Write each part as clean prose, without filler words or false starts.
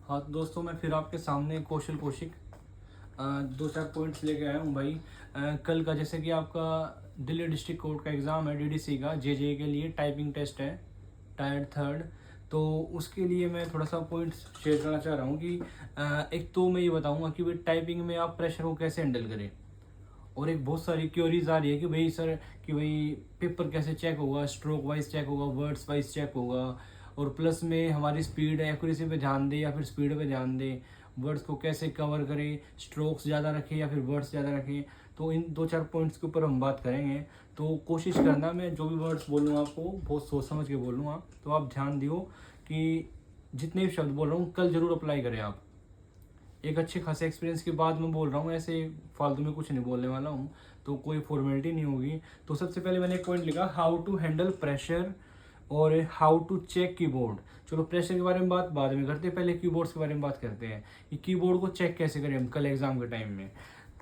हाँ तो दोस्तों, मैं फिर आपके सामने कौशल कौशिक दो चार पॉइंट्स लेके आया हूँ भाई। कल का जैसे कि आपका दिल्ली डिस्ट्रिक्ट कोर्ट का एग्ज़ाम है, डीडीसी का जे के लिए टाइपिंग टेस्ट है, टायर थर्ड। तो उसके लिए मैं थोड़ा सा पॉइंट्स शेयर करना चाह रहा हूँ कि एक तो मैं ये बताऊँगा कि भाई टाइपिंग में आप प्रेशर को कैसे हैंडल करें। और एक बहुत सारी क्योरीज आ रही है कि भाई सर, कि भाई पेपर कैसे चेक होगा, स्ट्रोक वाइज चेक होगा, वर्ड्स वाइज चेक होगा, और प्लस में हमारी स्पीड एक्यूरेसी पे ध्यान दे या फिर स्पीड पे ध्यान दे, वर्ड्स को कैसे कवर करें, स्ट्रोक्स ज़्यादा रखें या फिर वर्ड्स ज़्यादा रखें। तो इन दो चार पॉइंट्स के ऊपर हम बात करेंगे। तो कोशिश करना, मैं जो भी वर्ड्स बोलूँ आपको बहुत सोच समझ के बोलूँगा, तो आप ध्यान दियो कि जितने भी शब्द बोल रहा हूँ कल ज़रूर अप्लाई करें आप। एक अच्छे खासे एक्सपीरियंस के बाद मैं बोल रहा हूँ, ऐसे फालतू में कुछ नहीं बोलने वाला हूँ, तो कोई फॉर्मेलिटी नहीं होगी। तो सबसे पहले मैंने एक पॉइंट लिखा, हाउ टू हैंडल प्रेशर और हाउ टू चेक कीबोर्ड। चलो प्रेशर के बारे में बात बाद में करते हैं, पहले कीबोर्ड्स के बारे में बात करते हैं कि कीबोर्ड को चेक कैसे करें हम कल एग्जाम के टाइम में।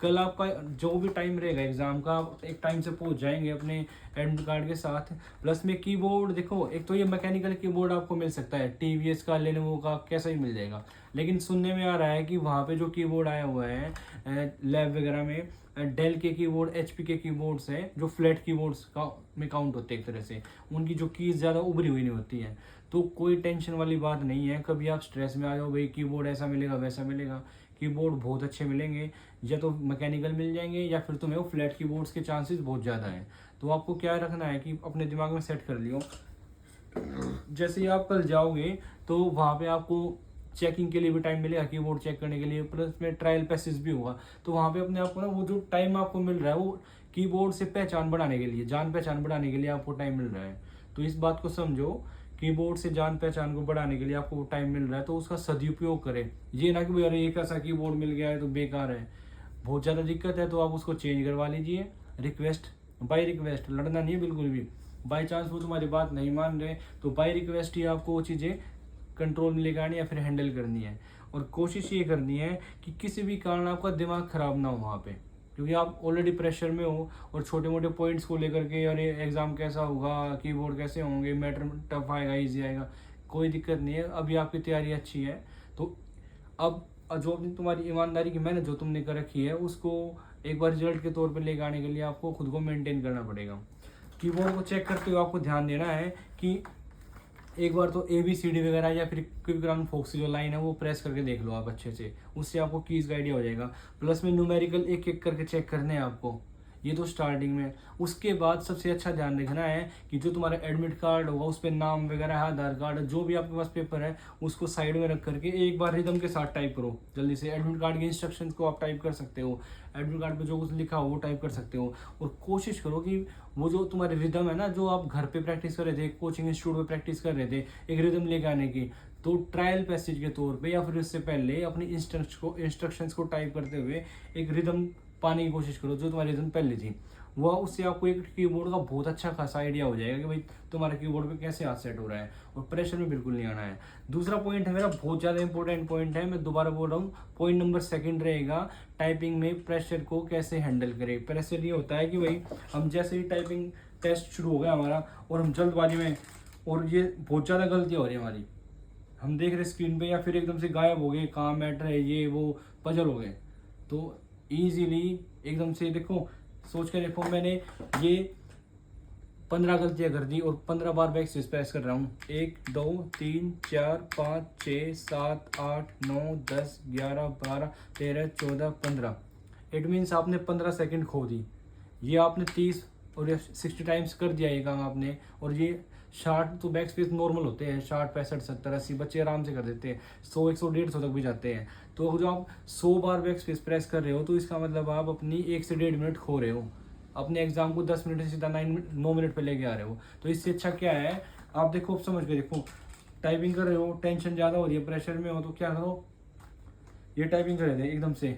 कल आपका जो भी टाइम रहेगा एग्जाम का, आप एक टाइम से पहुंच जाएंगे अपने एडमिट कार्ड के साथ। प्लस में कीबोर्ड देखो, एक तो ये मैकेनिकल कीबोर्ड आपको मिल सकता है, टीवीएस का, लेनोवो का, कैसा ही मिल जाएगा। लेकिन सुनने में आ रहा है कि वहाँ पे जो कीबोर्ड आया हुआ है लैब वगैरह में, डेल के कीबोर्ड, एचपी के कीबोर्ड्स हैं जो फ्लैट कीबोर्ड्स का में काउंट होते हैं एक तरह से, उनकी जो कीज ज़्यादा उभरी हुई नहीं होती है। तो कोई टेंशन वाली बात नहीं है, कभी आप स्ट्रेस में आ जाओ भाई कीबोर्ड ऐसा मिलेगा वैसा मिलेगा, कीबोर्ड बहुत अच्छे मिलेंगे। या तो मैकेनिकल मिल जाएंगे या फिर तुम्हें वो फ्लैट कीबोर्ड्स के चांसेस बहुत ज़्यादा हैं। तो आपको क्या रखना है कि अपने दिमाग में सेट कर लियो, जैसे ही आप कल जाओगे तो वहाँ पे आपको चेकिंग के लिए भी टाइम मिलेगा, कीबोर्ड चेक करने के लिए, प्लस में ट्रायल पैसेज भी होगा। तो वहाँ पे अपने आप को ना, वो जो टाइम आपको मिल रहा है वो कीबोर्ड से पहचान बढ़ाने के लिए, जान पहचान बढ़ाने के लिए आपको टाइम मिल रहा है। तो इस बात को समझो, कीबोर्ड से जान पहचान को बढ़ाने के लिए आपको टाइम मिल रहा है, तो उसका सदुपयोग करें। ये ना कि भाई अरे एक ऐसा कीबोर्ड मिल गया है तो बेकार है, बहुत ज़्यादा दिक्कत है तो आप उसको चेंज करवा लीजिए। रिक्वेस्ट, बाय रिक्वेस्ट, लड़ना नहीं है बिल्कुल भी। बाई चांस वो तुम्हारी बात नहीं मान रहे तो बाय रिक्वेस्ट ही आपको वो चीज़ें कंट्रोल में लेकर आनी या फिर हैंडल करनी है। और कोशिश ये करनी है कि किसी भी कारण आपका दिमाग ख़राब ना हो वहाँ पे, क्योंकि आप ऑलरेडी प्रेशर में हो और छोटे मोटे पॉइंट्स को लेकर के अरे एग्ज़ाम कैसा होगा, कीबोर्ड कैसे होंगे, मैटर टफ आएगा ईजी आएगा, कोई दिक्कत नहीं है। अभी आपकी तैयारी अच्छी है, तो अब जो अपनी तुम्हारी ईमानदारी की मेहनत जो तुमने कर रखी है उसको एक बार रिजल्ट के तौर पे लेकर आने के लिए आपको खुद को मेंटेन करना पड़ेगा। कीबोर्ड को चेक करते हुए आपको ध्यान देना है कि एक बार तो ABCD वगैरह या फिर क्विक राउंड फोक्स जो लाइन है वो प्रेस करके देख लो आप अच्छे से, उससे आपको कीज का आइडिया हो जाएगा। प्लस में न्यूमेरिकल एक एक करके चेक करने हैं आपको, ये तो स्टार्टिंग में। उसके बाद सबसे अच्छा ध्यान रखना है कि जो तुम्हारा एडमिट कार्ड होगा उस पर नाम वगैरह है, आधार कार्ड, जो भी आपके पास पेपर है उसको साइड में रख करके एक बार रिदम के साथ टाइप करो जल्दी से। एडमिट कार्ड के इंस्ट्रक्शंस को आप टाइप कर सकते हो, एडमिट कार्ड पे जो कुछ लिखा हो वो टाइप कर सकते हो। और कोशिश करो कि वो जो तुम्हारे रिदम है ना, जो आप घर पे प्रैक्टिस कर रहे थे, कोचिंग इंस्टीट्यूट में प्रैक्टिस कर रहे थे एक रिदम लेके आने की, तो ट्रायल पैसेज के तौर पे या फिर इससे पहले अपनी इंस्ट्रक्शंस को टाइप करते हुए एक रिदम पाने की कोशिश करो जो तुम्हारी रिदम पहले थी। वह उससे आपको एक कीबोर्ड का बहुत अच्छा खासा आइडिया हो जाएगा कि भाई तुम्हारे कीबोर्ड पे कैसे हाथ सेट हो रहा है, और प्रेशर में बिल्कुल नहीं आना है। दूसरा पॉइंट है मेरा, बहुत ज़्यादा इंपॉर्टेंट पॉइंट है, मैं दोबारा बोल रहा हूँ, पॉइंट नंबर 2 रहेगा, टाइपिंग में प्रेशर को कैसे हैंडल करें। प्रेशर ये होता है कि भाई हम जैसे ही टाइपिंग टेस्ट शुरू हो गया हमारा और हम जल्दबाजी में, और ये बहुत ज़्यादा गलतियाँ हो रही है हमारी, हम देख रहे स्क्रीन पे या फिर एकदम से गायब हो गए, कहाँ मैटर है ये वो, पजल हो गए। तो ईजीली एकदम से देखो, सोच के देखो, मैंने ये 15 गलतियाँ कर दी और 15 बार बैक स्पेस प्रेस कर रहा हूँ। 1 2 3 4 5 6 7 8 9 10 11 12 13 14 15। इट मीन्स आपने 15 सेकंड खो दी। ये आपने 30 और 60 टाइम्स कर दिया ये काम आपने। और ये 60 तो बैक स्पेस नॉर्मल होते हैं, 60 65 70 80 बच्चे आराम से कर देते हैं, 100 100 150 तक भी जाते हैं। तो जो आप 100 बार बैक स्पेस प्रेस कर रहे हो तो इसका मतलब आप अपनी 1 से 1.5 मिनट खो रहे हो, अपने एग्जाम को 10 मिनट से सीधा 9 मिनट पे लेके आ रहे हो। तो इससे अच्छा क्या है, आप देखो, समझ के देखो, टाइपिंग कर रहे हो, टेंशन ज़्यादा हो रही है, प्रेशर में हो, तो क्या करो, ये टाइपिंग कर रहे थे एकदम से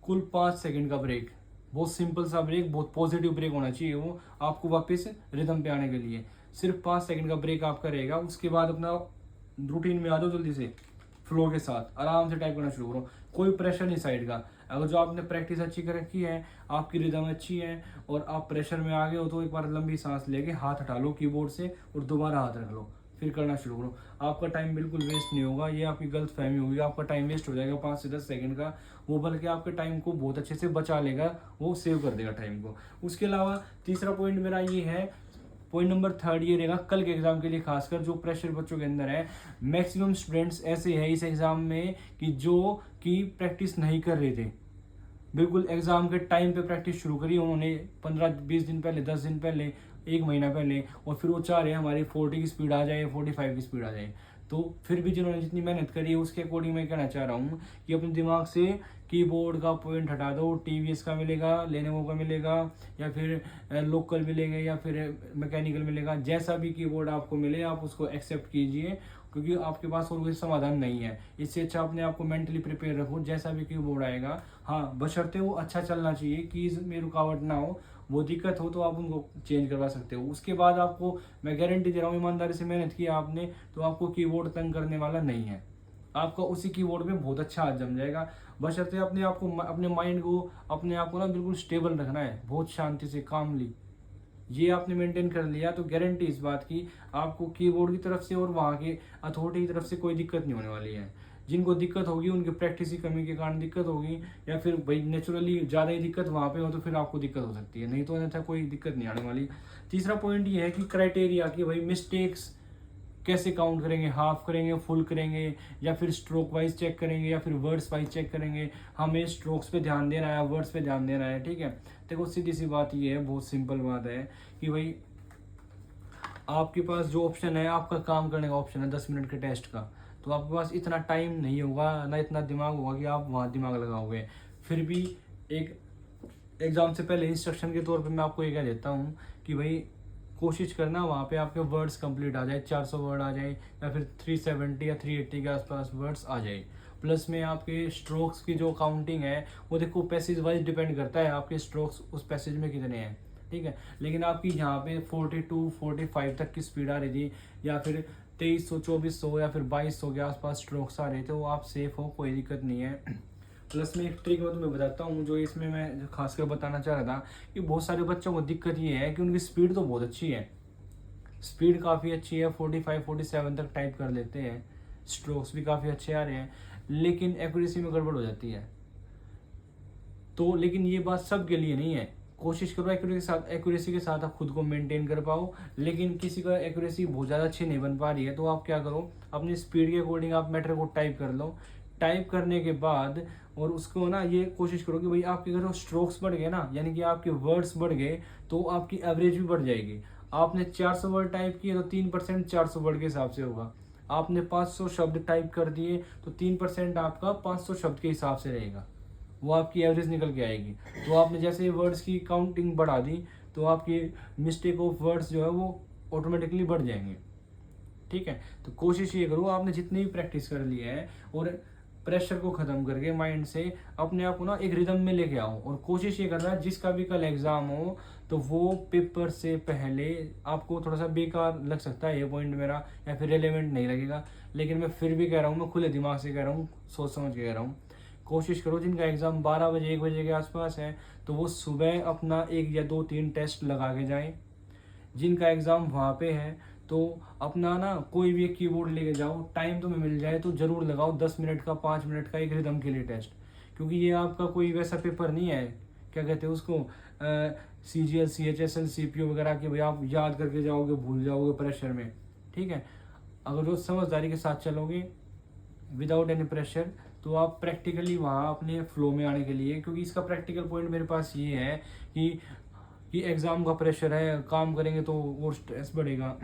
कुल 5 सेकंड का ब्रेक, बहुत सिंपल सा ब्रेक, बहुत पॉजिटिव ब्रेक होना चाहिए वो आपको वापस रिदम पे आने के लिए। सिर्फ 5 सेकंड का ब्रेक आप करेगा, उसके बाद अपना रूटीन में आ जाओ, जल्दी से फ्लो के साथ आराम से टाइप करना शुरू करो। कोई प्रेशर नहीं साइड का, अगर जो आपने प्रैक्टिस अच्छी कर रखी है, आपकी रिदम अच्छी है और आप प्रेशर में आ गए हो, तो एक बार लंबी सांस लेके हाथ हटा लो कीबोर्ड से और दोबारा हाथ रख लो, फिर करना शुरू करो। आपका टाइम बिल्कुल वेस्ट नहीं होगा, ये आपकी गलत फहमी होगी, आपका टाइम वेस्ट हो जाएगा 5 से 10 सेकंड का, वो बल्कि आपके टाइम को बहुत अच्छे से बचा लेगा, वो सेव कर देगा टाइम को। उसके अलावा तीसरा पॉइंट मेरा ये है, पॉइंट नंबर 3 ये रहेगा कल के एग्जाम के लिए, खासकर जो प्रेशर बच्चों के अंदर है। मैक्सिमम स्टूडेंट्स ऐसे हैं इस एग्जाम में कि जो कि प्रैक्टिस नहीं कर रहे थे, बिल्कुल एग्जाम के टाइम पे प्रैक्टिस शुरू करी उन्होंने 15-20 दिन पहले, 10 दिन पहले, 1 महीना पहले, और फिर वो चाह रहे हैं हमारी 40 की स्पीड आ जाए, 45 की स्पीड आ जाए। तो फिर भी जिन्होंने जितनी मेहनत करी है उसके अकॉर्डिंग मैं कहना चाह रहा हूँ कि अपने दिमाग से कीबोर्ड का पॉइंट हटा दो। टीवीएस का मिलेगा, लेनोवो का मिलेगा, या फिर लोकल मिलेगा, या फिर मैकेनिकल मिलेगा, जैसा भी कीबोर्ड आपको मिले आप उसको एक्सेप्ट कीजिए, क्योंकि आपके पास और कोई समाधान नहीं है। इससे अच्छा अपने आप को मेंटली प्रिपेयर रखो, जैसा भी कीबोर्ड आएगा, हाँ बशर्ते वो अच्छा चलना चाहिए, कीज में रुकावट ना हो, वो दिक्कत हो तो आप उनको चेंज करवा सकते हो। उसके बाद आपको मैं गारंटी दे रहा हूँ, ईमानदारी से मेहनत की आपने तो आपको कीबोर्ड तंग करने वाला नहीं है, आपका उसी कीबोर्ड में बहुत अच्छा हाथ जम जाएगा। बशर्ते अपने आप को, अपने माइंड को, अपने आप को ना बिल्कुल स्टेबल रखना है, बहुत शांति से, कामली। ये आपने मेंटेन कर लिया तो गारंटी इस बात की आपको कीबोर्ड की तरफ से और वहाँ के अथॉरिटी की तरफ से कोई दिक्कत नहीं होने वाली है। जिनको दिक्कत होगी उनकी प्रैक्टिस की कमी के कारण दिक्कत होगी, या फिर भाई नेचुरली ज़्यादा ही दिक्कत वहाँ पे हो तो फिर आपको दिक्कत हो सकती है, नहीं तो अन्यथा कोई दिक्कत नहीं आने वाली। तीसरा पॉइंट ये है कि क्राइटेरिया की भाई मिस्टेक्स कैसे काउंट करेंगे, हाफ करेंगे, फुल करेंगे, या फिर स्ट्रोक वाइज चेक करेंगे, या फिर वर्ड्स वाइज चेक करेंगे। हमें स्ट्रोक्स पे ध्यान देना है, वर्ड्स पे ध्यान देना है, ठीक है। देखो सीधी सी बात ये है, बहुत सिंपल बात है कि भाई आपके पास जो ऑप्शन है, आपका काम करने का ऑप्शन है 10 मिनट के टेस्ट का, तो आपके पास इतना टाइम नहीं होगा, ना इतना दिमाग होगा कि आप वहाँ दिमाग लगाओगे। फिर भी एक एग्ज़ाम से पहले इंस्ट्रक्शन के तौर पे मैं आपको ये कह देता हूँ कि भाई कोशिश करना वहाँ पे आपके वर्ड्स कंप्लीट आ जाए, 400 वर्ड आ जाए, या फिर 370 या 380 के आसपास वर्ड्स आ जाए। प्लस में आपके स्ट्रोक्स की जो काउंटिंग है वो देखो पैसेज वाइज डिपेंड करता है, आपके स्ट्रोक्स उस पैसेज में कितने हैं, ठीक है। लेकिन आपकी यहाँ पे 42-45 तक की स्पीड आ रही थी, या फिर 2300-2400 या फिर 2200 के आसपास स्ट्रोक्स आ रहे थे, वो आप सेफ हो, कोई दिक्कत नहीं है। प्लस में एक ट्रिक मैं तुम्हें बताता हूँ, जो इसमें मैं खासकर बताना चाह रहा था कि बहुत सारे बच्चों को दिक्कत ये है कि उनकी स्पीड तो बहुत अच्छी है, स्पीड काफ़ी अच्छी है, 45-47 तक टाइप कर लेते हैं, स्ट्रोक्स भी काफ़ी अच्छे आ रहे हैं, लेकिन एक्यूरेसी में गड़बड़ हो जाती है। तो लेकिन ये बात सब के लिए नहीं है, कोशिश करो एक्यूरेसी के साथ आप खुद को मेंटेन कर पाओ। लेकिन किसी का एक्यूरेसी बहुत ज़्यादा अच्छी नहीं बन पा रही है, तो आप क्या करो, अपनी स्पीड के अकॉर्डिंग आप मैटर को टाइप कर लो। टाइप करने के बाद और उसको ना ये कोशिश करो कि भाई आपके अगर स्ट्रोक्स बढ़ गए ना, यानी कि आपके वर्ड्स बढ़ गए, तो आपकी एवरेज भी बढ़ जाएगी। आपने 400 वर्ड टाइप किए तो 3% 400 वर्ड के हिसाब से होगा। आपने 500 शब्द टाइप कर दिए तो 3% आपका 500 शब्द के हिसाब से रहेगा, वो आपकी एवरेज निकल के आएगी। तो आपने जैसे वर्ड्स की काउंटिंग बढ़ा दी तो आपकी मिस्टेक ऑफ वर्ड्स जो है वो ऑटोमेटिकली बढ़ जाएंगे, ठीक है। तो कोशिश ये करो, आपने जितनी भी प्रैक्टिस कर ली है और प्रेशर को ख़त्म करके माइंड से अपने आप को ना एक रिदम में लेके आओ, और कोशिश ये करना जिसका भी कल एग्ज़ाम हो तो वो पेपर से पहले, आपको थोड़ा सा बेकार लग सकता है ये पॉइंट मेरा, या फिर रेलेवेंट नहीं लगेगा, लेकिन मैं फिर भी कह रहा हूँ, मैं खुले दिमाग से कह रहा हूँ, सोच समझ के कह रहा हूँ। कोशिश करो जिनका एग्ज़ाम 12 बजे 1 बजे के आसपास है तो वो सुबह अपना 1 या 2-3 टेस्ट लगा के जाएं। जिनका एग्ज़ाम वहाँ पे है तो अपना ना कोई भी एक कीबोर्ड लेके जाओ, टाइम तुम्हें मिल जाए तो ज़रूर लगाओ 10 मिनट का, 5 मिनट का एक रिदम के लिए टेस्ट, क्योंकि ये आपका कोई वैसा पेपर नहीं है, क्या कहते हैं उसको, CGL CHSL CPO वगैरह के भाई आप याद करके जाओगे, भूल जाओगे प्रेशर में, ठीक है। अगर रोज समझदारी के साथ चलोगे विदाउट एनी प्रेशर तो आप प्रैक्टिकली वहाँ अपने फ्लो में आने के लिए, क्योंकि इसका प्रैक्टिकल पॉइंट मेरे पास ये है कि एग्ज़ाम का प्रेशर है, काम करेंगे तो वो स्ट्रेस बढ़ेगा।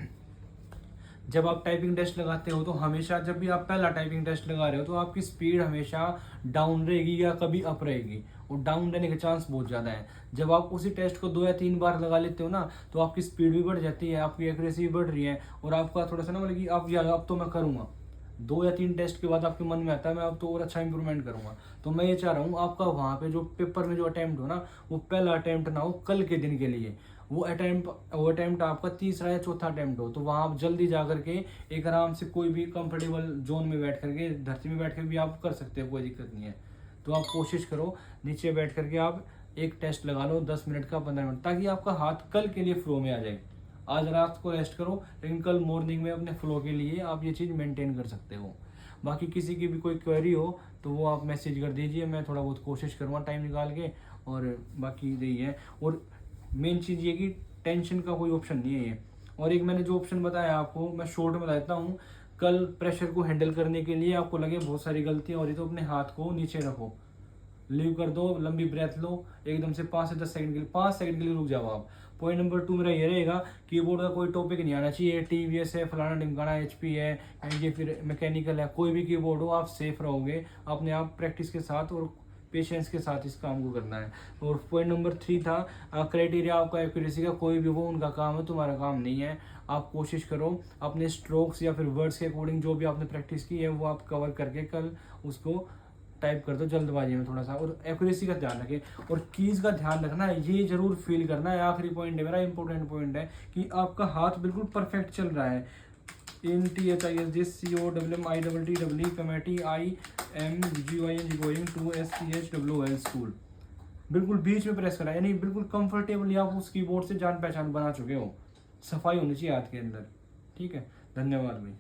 जब आप टाइपिंग टेस्ट लगाते हो तो हमेशा, जब भी आप पहला टाइपिंग टेस्ट लगा रहे हो तो आपकी स्पीड हमेशा डाउन रहेगी या कभी अप रहेगी, और डाउन रहने के चांस बहुत ज़्यादा है। जब आप उसी टेस्ट को 2 या 3 बार लगा लेते हो ना तो आपकी स्पीड भी बढ़ जाती है, आपकी एक्यूरेसी भी बढ़ रही है, और आपका थोड़ा सा ना मतलब कि आप यार अब तो मैं करूँगा, 2 या 3 टेस्ट के बाद आपके मन में आता है मैं अब तो और अच्छा इंप्रूवमेंट करूँगा। तो मैं ये चाह रहा हूँ आपका वहाँ पे जो पेपर में जो अटैम्प्ट हो ना, वो पहला अटैम्प्ट ना हो कल के दिन के लिए, वो अटैम्प्ट आपका तीसरा या चौथा अटैम्प्ट हो, तो वहाँ आप जल्दी जा करके एक आराम से कोई भी कंफर्टेबल जोन में बैठ करके, धरती में बैठ कर भी आप कर सकते हो, कोई दिक्कत नहीं है। तो आप कोशिश करो नीचे बैठ करके आप एक टेस्ट लगा लो 10 मिनट का 15 मिनट, ताकि आपका हाथ कल के लिए फ्लो में आ जाए। आज रात को रेस्ट करो, लेकिन कल मॉर्निंग में अपने फ्लो के लिए आप ये चीज़ मेंटेन कर सकते हो। बाकी किसी की भी कोई क्वेरी हो तो वो आप मैसेज कर दीजिए, मैं थोड़ा बहुत कोशिश करूँगा टाइम निकाल के। और बाकी यही है। और मेन चीज़ ये कि टेंशन का कोई ऑप्शन नहीं है ये। और एक मैंने जो ऑप्शन बताया आपको, मैं शॉर्ट में बताता हूँ। कल प्रेशर को हैंडल करने के लिए आपको लगे बहुत सारी गलतियाँ हो रही तो अपने हाथ को नीचे रखो, लीव कर दो, लंबी ब्रेथ लो, एकदम से 5 से 10 सेकंड के लिए, 5 सेकंड के लिए रुक जाओ आप। पॉइंट नंबर 2 मेरा ये रहेगा, कीबोर्ड का कोई टॉपिक नहीं आना चाहिए। टीवीएस है, फलाना ढिमकाना, HP है, ये फिर मैकेनिकल है, कोई भी कीबोर्ड हो, आप सेफ रहोगे अपने आप प्रैक्टिस के साथ और पेशेंस के साथ इस काम को करना है। और पॉइंट नंबर 3 था क्राइटेरिया आपका एक्यूरेसी का, कोई भी वो उनका काम है, तुम्हारा काम नहीं है। आप कोशिश करो अपने स्ट्रोक्स या फिर वर्ड्स के अकॉर्डिंग जो भी आपने प्रैक्टिस की है वो आप कवर करके कल उसको टाइप कर दो जल्दबाजी में थोड़ा सा। और एक्यूरेसी का ध्यान रखें और कीज़ का ध्यान रखना है, ये जरूर फील करना है। आखिरी पॉइंट है मेरा, इंपॉर्टेंट पॉइंट है कि आपका हाथ बिल्कुल परफेक्ट चल रहा है। INTHISCOWMITTW committee IMGOING going to SCHWL school, बिल्कुल बीच में प्रेस करा, यानी बिल्कुल कंफर्टेबली आप उस कीबोर्ड से जान पहचान बना चुके हो। सफाई होनी चाहिए हाथ के अंदर। ठीक है, धन्यवाद भाई।